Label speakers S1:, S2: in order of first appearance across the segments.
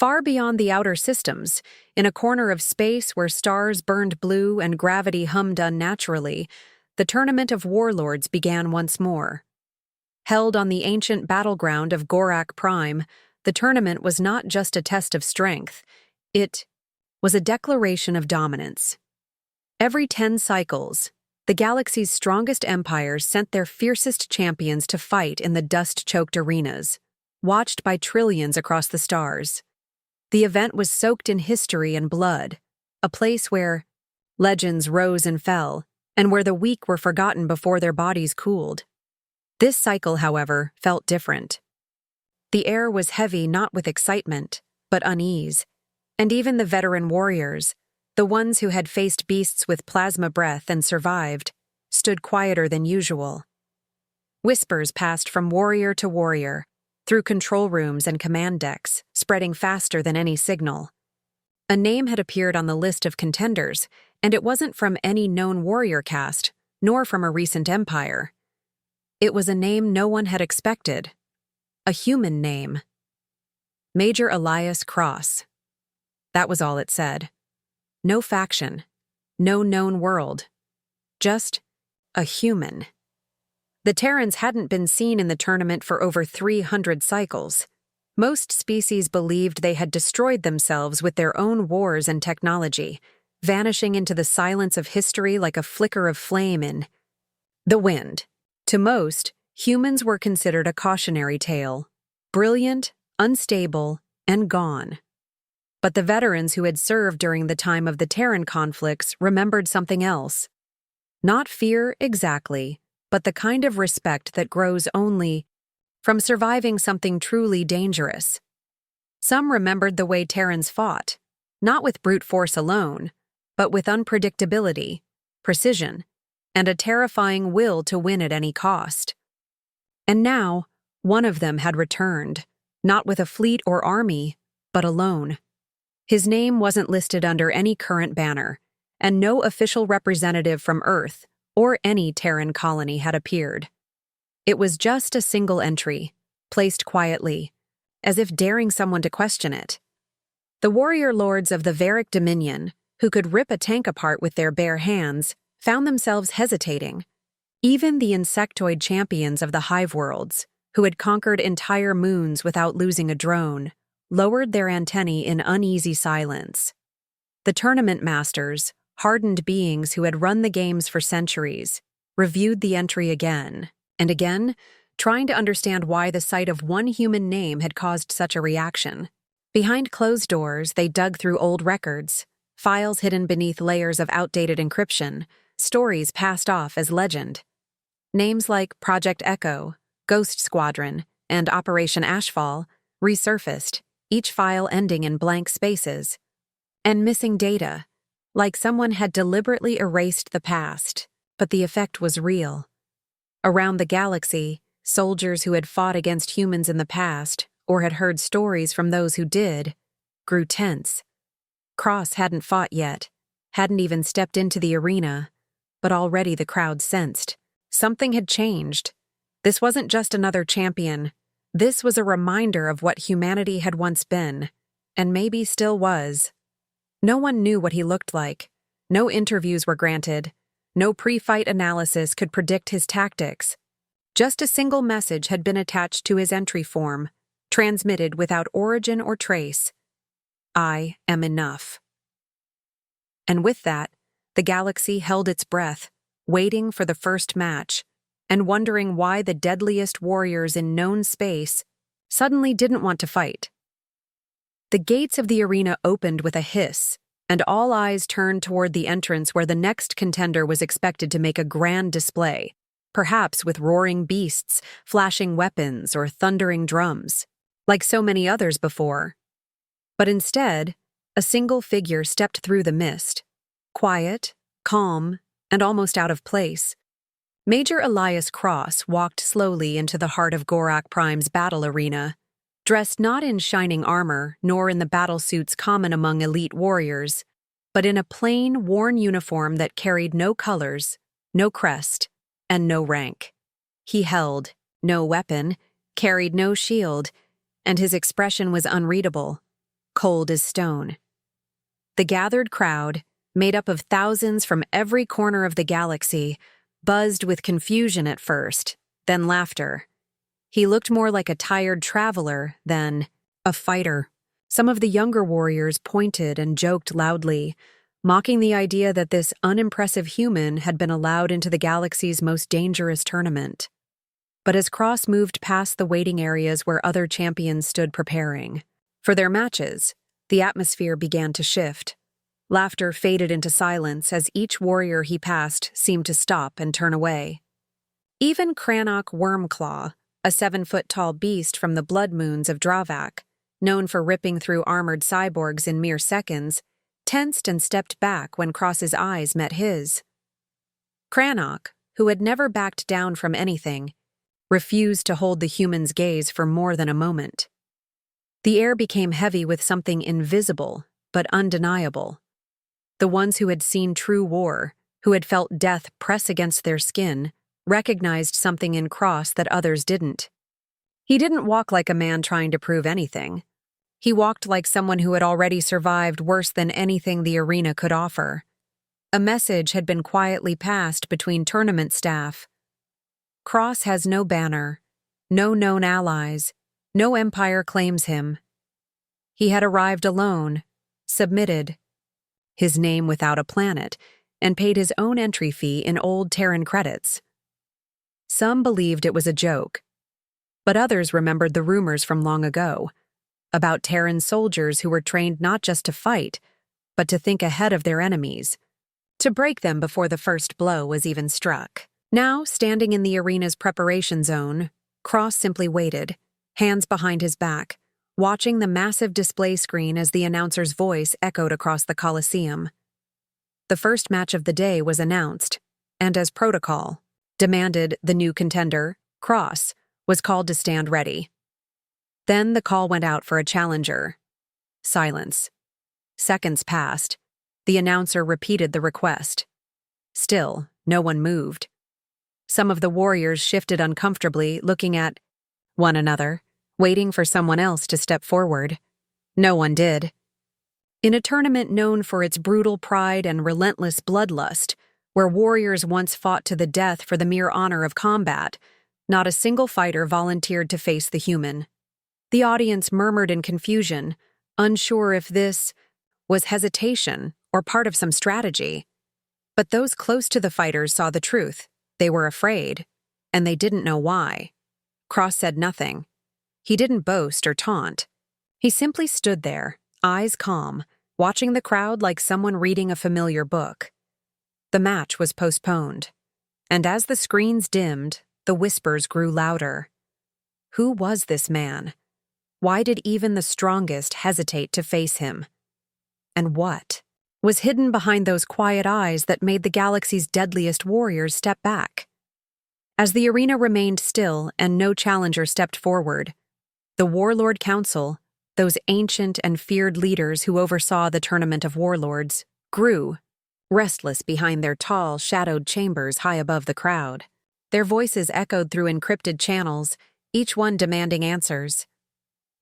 S1: Far beyond the outer systems, in a corner of space where stars burned blue and gravity hummed unnaturally, the tournament of warlords began once more. Held on the ancient battleground of Gorak Prime, the tournament was not just a test of strength, it was a declaration of dominance. Every 10 cycles, the galaxy's strongest empires sent their fiercest champions to fight in the dust-choked arenas, watched by trillions across the stars. The event was soaked in history and blood, a place where legends rose and fell, and where the weak were forgotten before their bodies cooled. This cycle, however, felt different. The air was heavy not with excitement, but unease, and even the veteran warriors, the ones who had faced beasts with plasma breath and survived, stood quieter than usual. Whispers passed from warrior to warrior, through control rooms and command decks, spreading faster than any signal. A name had appeared on the list of contenders, and it wasn't from any known warrior caste, nor from a recent empire. It was a name no one had expected. A human name. Major Elias Cross. That was all it said. No faction. No known world. Just a human. The Terrans hadn't been seen in the tournament for over 300 cycles. Most species believed they had destroyed themselves with their own wars and technology, vanishing into the silence of history like a flicker of flame in the wind. To most, humans were considered a cautionary tale, brilliant, unstable, and gone. But the veterans who had served during the time of the Terran conflicts remembered something else. Not fear exactly, but the kind of respect that grows only from surviving something truly dangerous. Some remembered the way Terrans fought, not with brute force alone, but with unpredictability, precision, and a terrifying will to win at any cost. And now, one of them had returned, not with a fleet or army, but alone. His name wasn't listed under any current banner, and no official representative from Earth or any Terran colony had appeared. It was just a single entry, placed quietly, as if daring someone to question it. The warrior lords of the Varic Dominion, who could rip a tank apart with their bare hands, found themselves hesitating. Even the insectoid champions of the hive worlds, who had conquered entire moons without losing a drone, lowered their antennae in uneasy silence. The tournament masters, hardened beings who had run the games for centuries, reviewed the entry again and again, trying to understand why the sight of one human name had caused such a reaction. Behind closed doors, they dug through old records, files hidden beneath layers of outdated encryption, stories passed off as legend. Names like Project Echo, Ghost Squadron, and Operation Ashfall resurfaced, each file ending in blank spaces. And missing data, like someone had deliberately erased the past, but the effect was real. Around the galaxy, soldiers who had fought against humans in the past, or had heard stories from those who did, grew tense. Cross hadn't fought yet, hadn't even stepped into the arena, but already the crowd sensed. Something had changed. This wasn't just another champion. This was a reminder of what humanity had once been, and maybe still was. No one knew what he looked like. No interviews were granted. No pre-fight analysis could predict his tactics. Just a single message had been attached to his entry form, transmitted without origin or trace. I am enough. And with that, the galaxy held its breath, waiting for the first match, and wondering why the deadliest warriors in known space suddenly didn't want to fight. The gates of the arena opened with a hiss, and all eyes turned toward the entrance where the next contender was expected to make a grand display, perhaps with roaring beasts, flashing weapons, or thundering drums, like so many others before. But instead, a single figure stepped through the mist, quiet, calm, and almost out of place. Major Elias Cross walked slowly into the heart of Gorak Prime's battle arena, dressed not in shining armor nor in the battlesuits common among elite warriors, but in a plain, worn uniform that carried no colors, no crest, and no rank. He held no weapon, carried no shield, and his expression was unreadable, cold as stone. The gathered crowd, made up of thousands from every corner of the galaxy, buzzed with confusion at first, then laughter. He looked more like a tired traveler than a fighter. Some of the younger warriors pointed and joked loudly, mocking the idea that this unimpressive human had been allowed into the galaxy's most dangerous tournament. But as Cross moved past the waiting areas where other champions stood preparing for their matches, the atmosphere began to shift. Laughter faded into silence as each warrior he passed seemed to stop and turn away. Even Cranach Wormclaw, a 7-foot-tall beast from the blood moons of Dravak, known for ripping through armored cyborgs in mere seconds, tensed and stepped back when Cross's eyes met his. Cranach, who had never backed down from anything, refused to hold the human's gaze for more than a moment. The air became heavy with something invisible but undeniable. The ones who had seen true war, who had felt death press against their skin, recognized something in Cross that others didn't. He didn't walk like a man trying to prove anything. He walked like someone who had already survived worse than anything the arena could offer. A message had been quietly passed between tournament staff. Cross has no banner, no known allies, no empire claims him. He had arrived alone, submitted, his name without a planet, and paid his own entry fee in old Terran credits. Some believed it was a joke, but others remembered the rumors from long ago, about Terran soldiers who were trained not just to fight, but to think ahead of their enemies, to break them before the first blow was even struck. Now, standing in the arena's preparation zone, Cross simply waited, hands behind his back, watching the massive display screen as the announcer's voice echoed across the Coliseum. The first match of the day was announced, and as protocol demanded, the new contender, Cross, was called to stand ready. Then the call went out for a challenger. Silence. Seconds passed. The announcer repeated the request. Still, no one moved. Some of the warriors shifted uncomfortably, looking at one another, waiting for someone else to step forward. No one did. In a tournament known for its brutal pride and relentless bloodlust, where warriors once fought to the death for the mere honor of combat, not a single fighter volunteered to face the human. The audience murmured in confusion, unsure if this was hesitation or part of some strategy. But those close to the fighters saw the truth. They were afraid, and they didn't know why. Cross said nothing. He didn't boast or taunt. He simply stood there, eyes calm, watching the crowd like someone reading a familiar book. The match was postponed, and as the screens dimmed, the whispers grew louder. Who was this man? Why did even the strongest hesitate to face him? And what was hidden behind those quiet eyes that made the galaxy's deadliest warriors step back? As the arena remained still and no challenger stepped forward, the Warlord Council, those ancient and feared leaders who oversaw the tournament of warlords, grew, restless behind their tall, shadowed chambers high above the crowd. Their voices echoed through encrypted channels, each one demanding answers.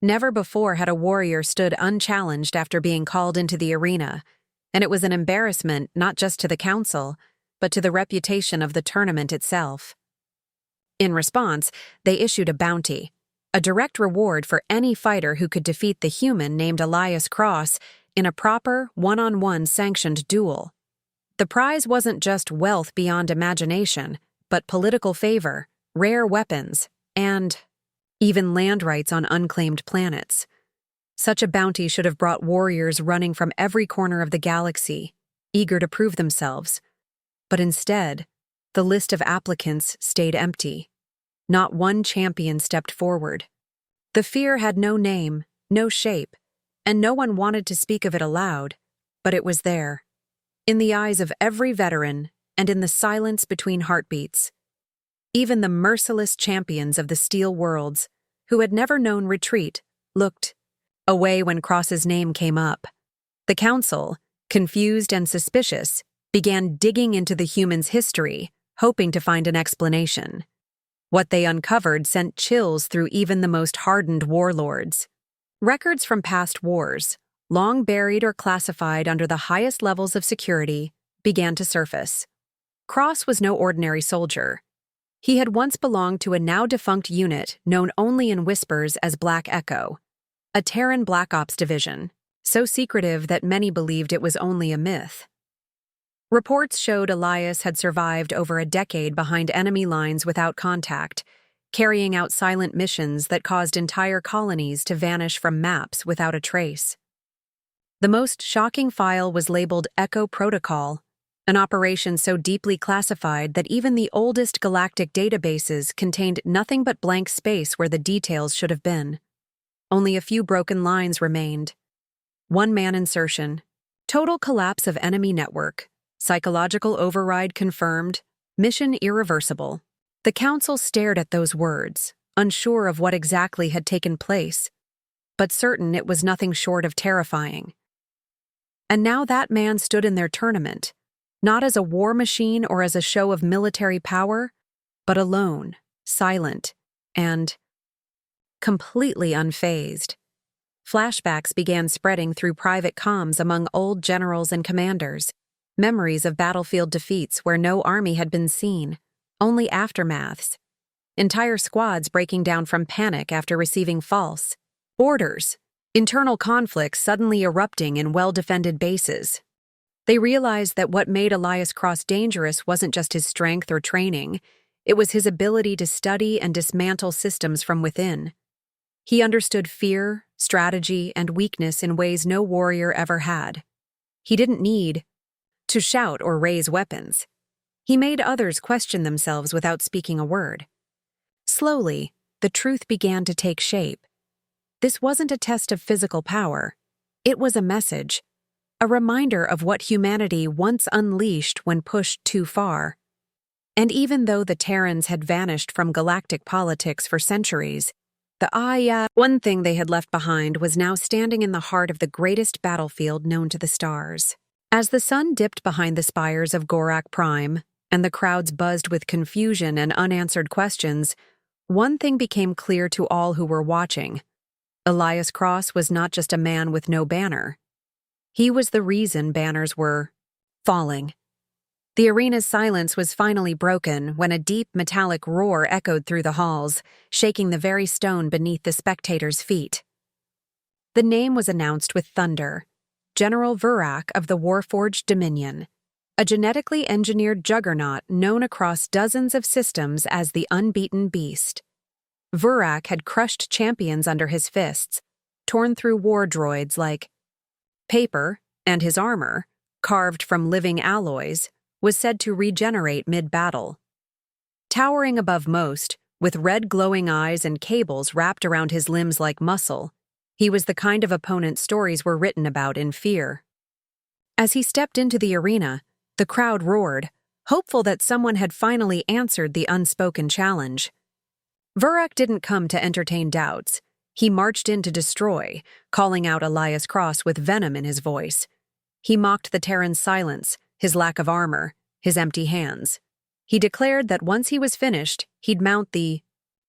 S1: Never before had a warrior stood unchallenged after being called into the arena, and it was an embarrassment not just to the council, but to the reputation of the tournament itself. In response, they issued a bounty, a direct reward for any fighter who could defeat the human named Elias Cross in a proper, one-on-one sanctioned duel. The prize wasn't just wealth beyond imagination, but political favor, rare weapons, and even land rights on unclaimed planets. Such a bounty should have brought warriors running from every corner of the galaxy, eager to prove themselves. But instead, the list of applicants stayed empty. Not one champion stepped forward. The fear had no name, no shape, and no one wanted to speak of it aloud, but it was there, in the eyes of every veteran and in the silence between heartbeats. Even the merciless champions of the Steel Worlds, who had never known retreat, looked away when Cross's name came up. The council, confused and suspicious, began digging into the human's history, hoping to find an explanation. What they uncovered sent chills through even the most hardened warlords. Records from past wars, long buried or classified under the highest levels of security, began to surface. Cross was no ordinary soldier. He had once belonged to a now-defunct unit known only in whispers as Black Echo, a Terran Black Ops division, so secretive that many believed it was only a myth. Reports showed Elias had survived over a decade behind enemy lines without contact, carrying out silent missions that caused entire colonies to vanish from maps without a trace. The most shocking file was labeled Echo Protocol, an operation so deeply classified that even the oldest galactic databases contained nothing but blank space where the details should have been. Only a few broken lines remained. One-man insertion. Total collapse of enemy network. Psychological override confirmed. Mission irreversible. The Council stared at those words, unsure of what exactly had taken place, but certain it was nothing short of terrifying. And now that man stood in their tournament, not as a war machine or as a show of military power, but alone, silent, and completely unfazed. Flashbacks began spreading through private comms among old generals and commanders, memories of battlefield defeats where no army had been seen, only aftermaths, entire squads breaking down from panic after receiving false orders, internal conflicts suddenly erupting in well-defended bases. They realized that what made Elias Cross dangerous wasn't just his strength or training, it was his ability to study and dismantle systems from within. He understood fear, strategy, and weakness in ways no warrior ever had. He didn't need to shout or raise weapons. He made others question themselves without speaking a word. Slowly, the truth began to take shape. This wasn't a test of physical power. It was a message. A reminder of what humanity once unleashed when pushed too far. And even though the Terrans had vanished from galactic politics for centuries, one thing they had left behind was now standing in the heart of the greatest battlefield known to the stars. As the sun dipped behind the spires of Gorak Prime, and the crowds buzzed with confusion and unanswered questions, one thing became clear to all who were watching. Elias Cross was not just a man with no banner. He was the reason banners were falling. The arena's silence was finally broken when a deep metallic roar echoed through the halls, shaking the very stone beneath the spectators' feet. The name was announced with thunder. General Vurak of the Warforged Dominion, a genetically engineered juggernaut known across dozens of systems as the Unbeaten Beast. Vurak had crushed champions under his fists, torn through war droids like paper, and his armor, carved from living alloys, was said to regenerate mid-battle. Towering above most, with red glowing eyes and cables wrapped around his limbs like muscle, he was the kind of opponent stories were written about in fear. As he stepped into the arena, the crowd roared, hopeful that someone had finally answered the unspoken challenge. Vurak didn't come to entertain doubts. He marched in to destroy, calling out Elias Cross with venom in his voice. He mocked the Terran's silence, his lack of armor, his empty hands. He declared that once he was finished, he'd mount the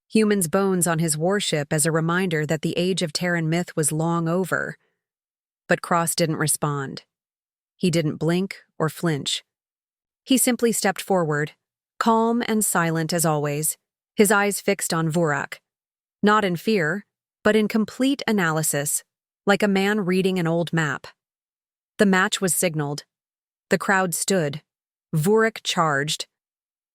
S1: human's bones on his warship as a reminder that the age of Terran myth was long over. But Cross didn't respond. He didn't blink or flinch. He simply stepped forward, calm and silent as always, his eyes fixed on Vurak. Not in fear, but in complete analysis, like a man reading an old map. The match was signaled. The crowd stood. Vurak charged.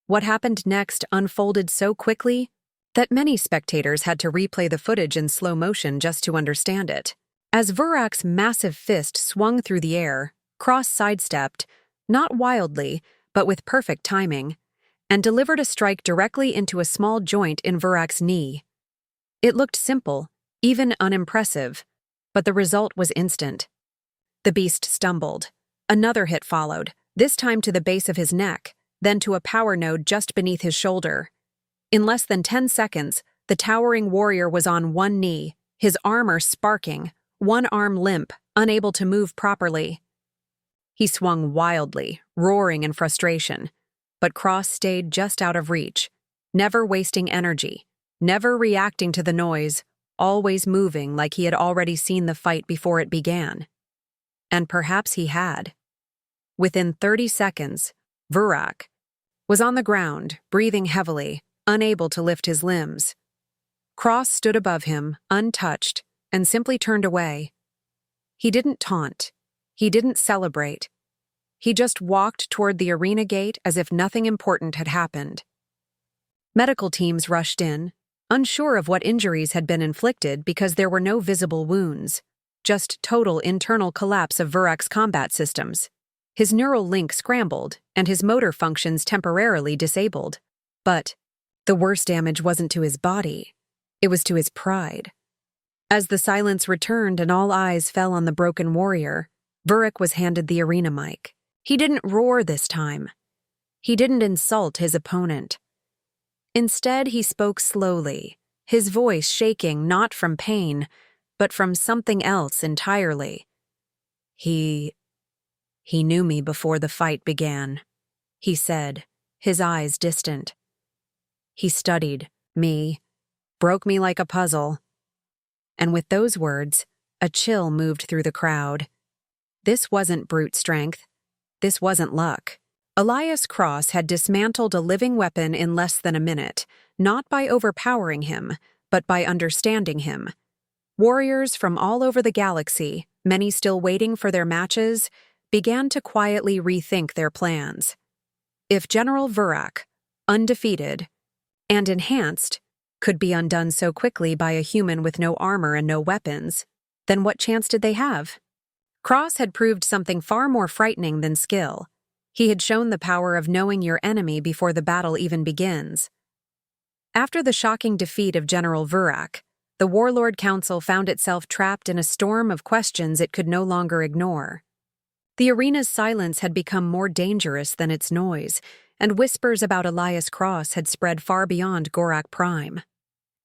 S1: What happened next unfolded so quickly that many spectators had to replay the footage in slow motion just to understand it. As Vurak's massive fist swung through the air, Cross sidestepped, not wildly, but with perfect timing, and delivered a strike directly into a small joint in Vurak's knee. It looked simple, even unimpressive, but the result was instant. The beast stumbled. Another hit followed, this time to the base of his neck, then to a power node just beneath his shoulder. In less than 10 seconds, the towering warrior was on one knee, his armor sparking, one arm limp, unable to move properly. He swung wildly, roaring in frustration, but Cross stayed just out of reach, never wasting energy, never reacting to the noise, always moving like he had already seen the fight before it began. And perhaps he had. Within 30 seconds, Vurak was on the ground, breathing heavily, unable to lift his limbs. Cross stood above him, untouched, and simply turned away. He didn't taunt. He didn't celebrate. He just walked toward the arena gate as if nothing important had happened. Medical teams rushed in, unsure of what injuries had been inflicted because there were no visible wounds, just total internal collapse of Vurak's combat systems. His neural link scrambled, and his motor functions temporarily disabled. But the worst damage wasn't to his body. It was to his pride. As the silence returned and all eyes fell on the broken warrior, Vurak was handed the arena mic. He didn't roar this time. He didn't insult his opponent. Instead, he spoke slowly, his voice shaking not from pain, but from something else entirely. He knew me before the fight began, he said, his eyes distant. He studied me, broke me like a puzzle. And with those words, a chill moved through the crowd. This wasn't brute strength. This wasn't luck. Elias Cross had dismantled a living weapon in less than a minute, not by overpowering him, but by understanding him. Warriors from all over the galaxy, many still waiting for their matches, began to quietly rethink their plans. If General Vurak, undefeated and enhanced, could be undone so quickly by a human with no armor and no weapons, then what chance did they have? Cross had proved something far more frightening than skill. He had shown the power of knowing your enemy before the battle even begins. After the shocking defeat of General Vurak, the Warlord Council found itself trapped in a storm of questions it could no longer ignore. The arena's silence had become more dangerous than its noise, and whispers about Elias Cross had spread far beyond Gorak Prime.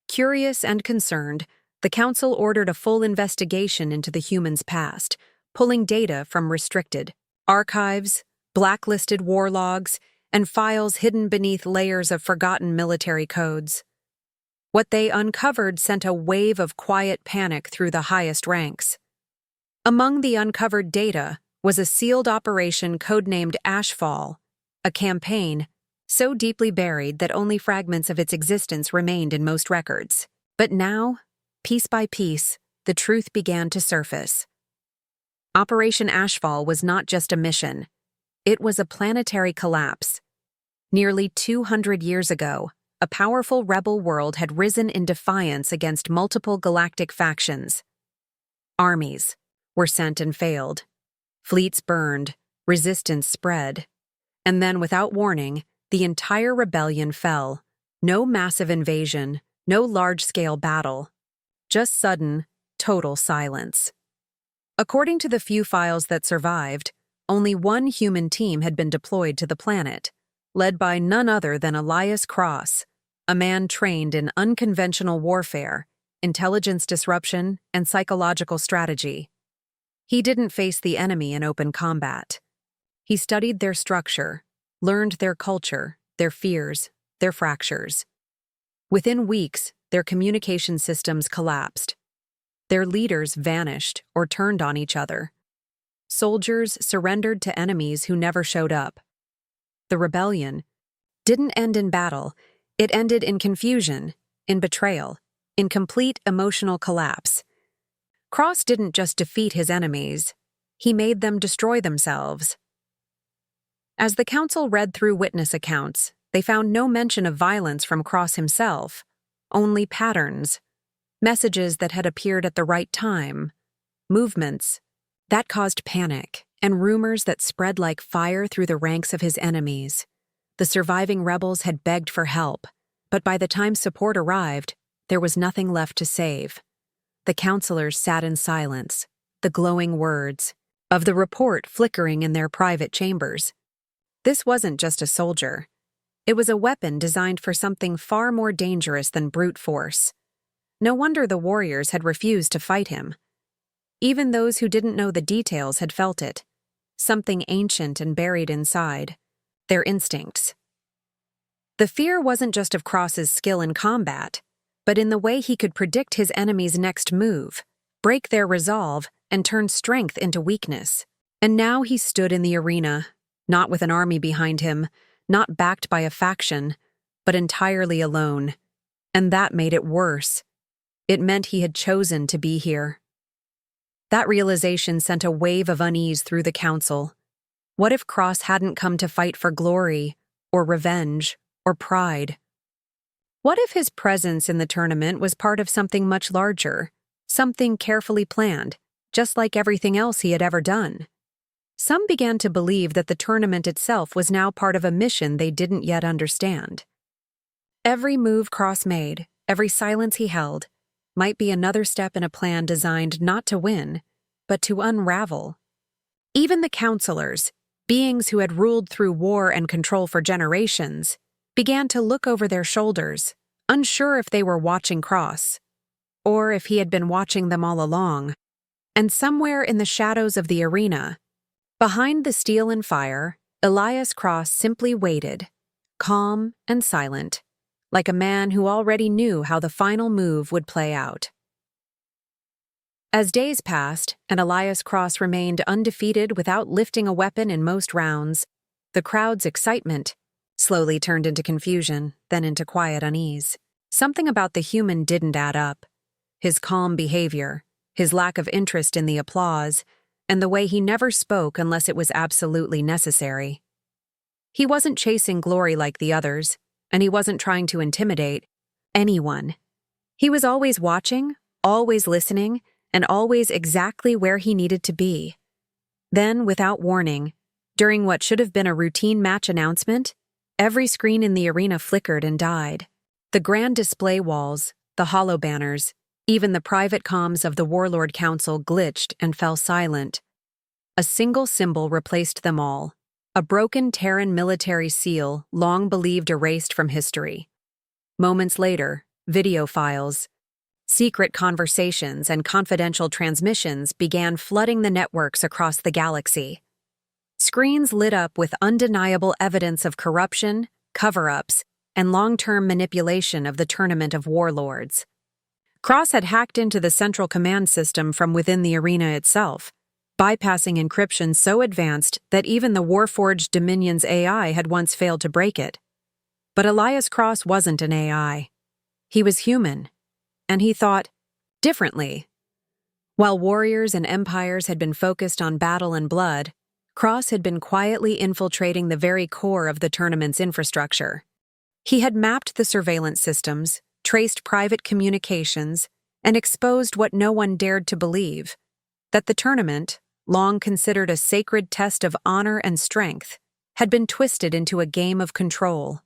S1: Curious and concerned, the Council ordered a full investigation into the human's past, pulling data from restricted archives, blacklisted war logs, and files hidden beneath layers of forgotten military codes. What they uncovered sent a wave of quiet panic through the highest ranks. Among the uncovered data was a sealed operation codenamed Ashfall, a campaign so deeply buried that only fragments of its existence remained in most records. But now, piece by piece, the truth began to surface. Operation Ashfall was not just a mission. It was a planetary collapse. Nearly 200 years ago, a powerful rebel world had risen in defiance against multiple galactic factions. Armies were sent and failed. Fleets burned, resistance spread. And then, without warning, the entire rebellion fell. No massive invasion, no large-scale battle. Just sudden, total silence. According to the few files that survived, only one human team had been deployed to the planet, led by none other than Elias Cross, a man trained in unconventional warfare, intelligence disruption, and psychological strategy. He didn't face the enemy in open combat. He studied their structure, learned their culture, their fears, their fractures. Within weeks, their communication systems collapsed. Their leaders vanished or turned on each other. Soldiers surrendered to enemies who never showed up. The rebellion didn't end in battle. It ended in confusion, in betrayal, in complete emotional collapse. Cross didn't just defeat his enemies, he made them destroy themselves. As the Council read through witness accounts, they found no mention of violence from Cross himself, only patterns, messages that had appeared at the right time, movements that caused panic, and rumors that spread like fire through the ranks of his enemies. The surviving rebels had begged for help, but by the time support arrived, there was nothing left to save. The counselors sat in silence, the glowing words of the report flickering in their private chambers. This wasn't just a soldier. It was a weapon designed for something far more dangerous than brute force. No wonder the warriors had refused to fight him. Even those who didn't know the details had felt it. Something ancient and buried inside. Their instincts. The fear wasn't just of Cross's skill in combat, but in the way he could predict his enemy's next move, break their resolve, and turned strength into weakness. And now he stood in the arena, not with an army behind him, not backed by a faction, but entirely alone. And that made it worse. It meant he had chosen to be here. That realization sent a wave of unease through the council. What if Cross hadn't come to fight for glory, or revenge, or pride? What if his presence in the tournament was part of something much larger, something carefully planned, just like everything else he had ever done? Some began to believe that the tournament itself was now part of a mission they didn't yet understand. Every move Cross made, every silence he held, might be another step in a plan designed not to win, but to unravel. Even the counselors, beings who had ruled through war and control for generations, began to look over their shoulders, unsure if they were watching Cross, or if he had been watching them all along. And somewhere in the shadows of the arena, behind the steel and fire, Elias Cross simply waited, calm and silent, like a man who already knew how the final move would play out. As days passed and Elias Cross remained undefeated without lifting a weapon in most rounds, the crowd's excitement slowly turned into confusion, then into quiet unease. Something about the human didn't add up. His calm behavior, his lack of interest in the applause, and the way he never spoke unless it was absolutely necessary. He wasn't chasing glory like the others, and he wasn't trying to intimidate anyone. He was always watching, always listening, and always exactly where he needed to be. Then, without warning, during what should have been a routine match announcement, every screen in the arena flickered and died. The grand display walls, the holo banners, even the private comms of the Warlord Council glitched and fell silent. A single symbol replaced them all, a broken Terran military seal long believed erased from history. Moments later, video files, secret conversations, and confidential transmissions began flooding the networks across the galaxy. Screens lit up with undeniable evidence of corruption, cover-ups, and long-term manipulation of the Tournament of Warlords. Cross had hacked into the central command system from within the arena itself, bypassing encryption so advanced that even the Warforged Dominion's AI had once failed to break it. But Elias Cross wasn't an AI. He was human, and he thought differently. While warriors and empires had been focused on battle and blood, Cross had been quietly infiltrating the very core of the tournament's infrastructure. He had mapped the surveillance systems, traced private communications, and exposed what no one dared to believe, that the tournament, long considered a sacred test of honor and strength, had been twisted into a game of control.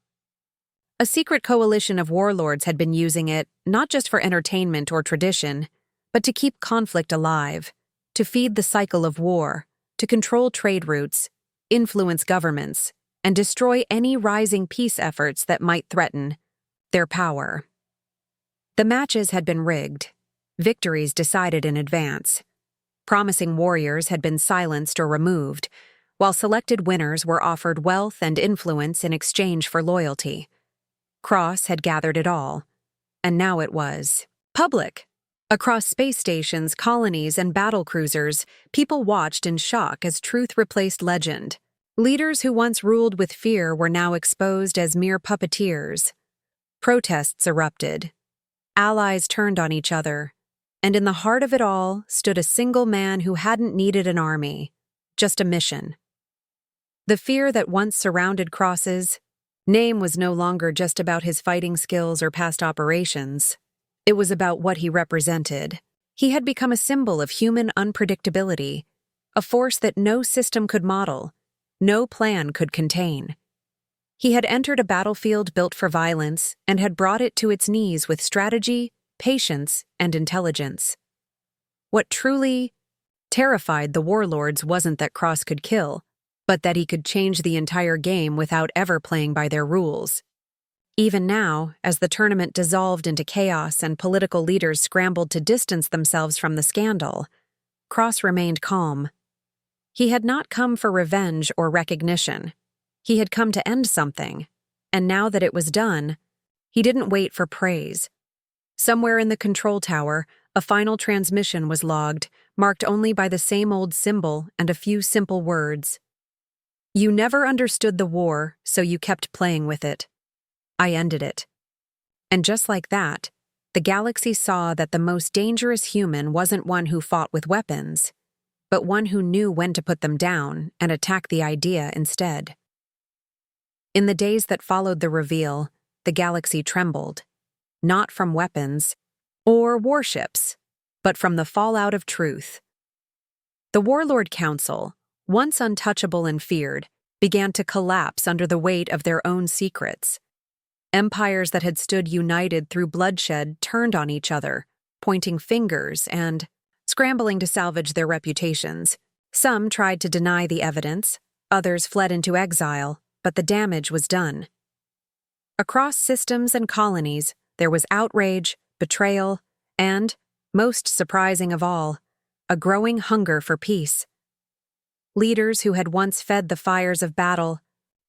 S1: A secret coalition of warlords had been using it not just for entertainment or tradition, but to keep conflict alive, to feed the cycle of war, to control trade routes, influence governments, and destroy any rising peace efforts that might threaten their power. The matches had been rigged, victories decided in advance. Promising warriors had been silenced or removed, while selected winners were offered wealth and influence in exchange for loyalty. Cross had gathered it all, and now it was public. Across space stations, colonies, and battle cruisers, people watched in shock as truth replaced legend. Leaders who once ruled with fear were now exposed as mere puppeteers. Protests erupted. Allies turned on each other. And in the heart of it all stood a single man who hadn't needed an army, just a mission. The fear that once surrounded Cross's name was no longer just about his fighting skills or past operations. It was about what he represented. He had become a symbol of human unpredictability, a force that no system could model, no plan could contain. He had entered a battlefield built for violence and had brought it to its knees with strategy, patience, and intelligence. What truly terrified the warlords wasn't that Cross could kill, but that he could change the entire game without ever playing by their rules. Even now, as the tournament dissolved into chaos and political leaders scrambled to distance themselves from the scandal, Cross remained calm. He had not come for revenge or recognition. He had come to end something, and now that it was done, he didn't wait for praise. Somewhere in the control tower, A final transmission was logged, marked only by the same old symbol and a few simple words. You never understood the war, so you kept playing with it. I ended it. And just like that, the galaxy saw that the most dangerous human wasn't one who fought with weapons, but one who knew when to put them down and attack the idea instead. In the days that followed the reveal, the galaxy trembled, not from weapons or warships, but from the fallout of truth. The Warlord Council, once untouchable and feared, began to collapse under the weight of their own secrets. Empires that had stood united through bloodshed turned on each other, pointing fingers and scrambling to salvage their reputations. Some tried to deny the evidence, others fled into exile, but the damage was done. Across systems and colonies, there was outrage, betrayal, and, most surprising of all, a growing hunger for peace. Leaders who had once fed the fires of battle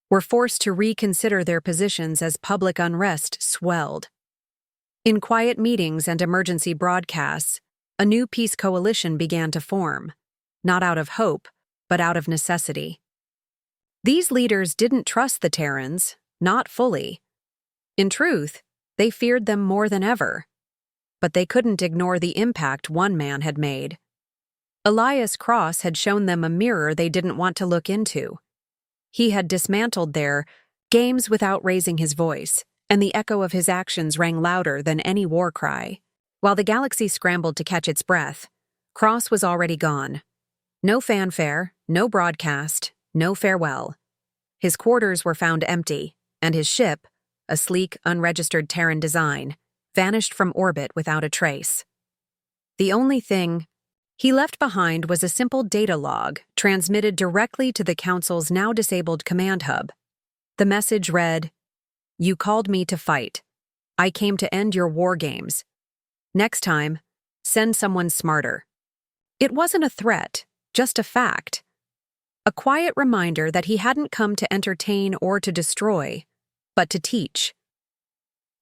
S1: were forced to reconsider their positions as public unrest swelled. In quiet meetings and emergency broadcasts, a new peace coalition began to form, not out of hope, but out of necessity. These leaders didn't trust the Terrans, not fully. In truth, they feared them more than ever. But they couldn't ignore the impact one man had made. Elias Cross had shown them a mirror they didn't want to look into. He had dismantled their games without raising his voice, and the echo of his actions rang louder than any war cry. While the galaxy scrambled to catch its breath, Cross was already gone. No fanfare, no broadcast, no farewell. His quarters were found empty, and his ship, a sleek, unregistered Terran design, vanished from orbit without a trace. The only thing he left behind was a simple data log transmitted directly to the Council's now-disabled command hub. The message read, "You called me to fight. I came to end your war games. Next time, send someone smarter." It wasn't a threat, just a fact. A quiet reminder that he hadn't come to entertain or to destroy, but to teach.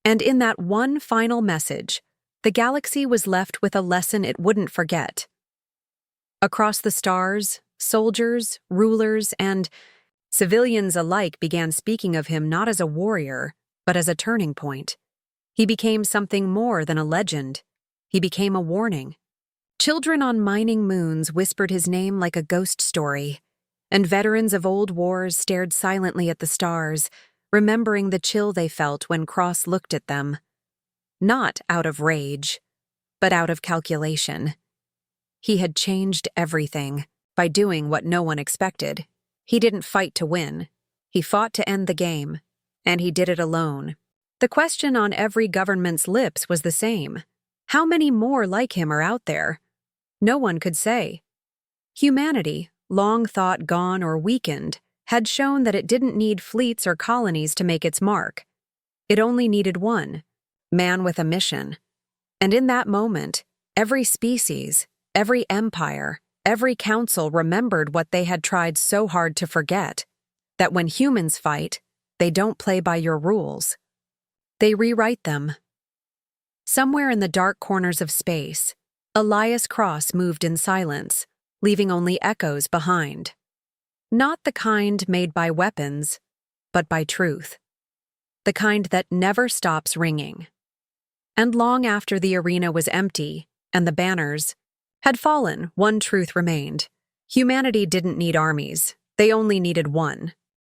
S1: And in that one final message, the galaxy was left with a lesson it wouldn't forget. Across the stars, soldiers, rulers, and civilians alike began speaking of him not as a warrior, but as a turning point. He became something more than a legend. He became a warning. Children on mining moons whispered his name like a ghost story, and veterans of old wars stared silently at the stars, remembering the chill they felt when Cross looked at them. Not out of rage, but out of calculation. He had changed everything by doing what no one expected. He didn't fight to win. He fought to end the game, and he did it alone. The question on every government's lips was the same. How many more like him are out there? No one could say. Humanity, long thought gone or weakened, had shown that it didn't need fleets or colonies to make its mark. It only needed one, man with a mission. And in that moment, every species, every empire, every council remembered what they had tried so hard to forget, that when humans fight, they don't play by your rules. They rewrite them. Somewhere in the dark corners of space, Elias Cross moved in silence, leaving only echoes behind. Not the kind made by weapons, but by truth. The kind that never stops ringing. And long after the arena was empty and the banners had fallen, one truth remained. Humanity didn't need armies. They only needed one.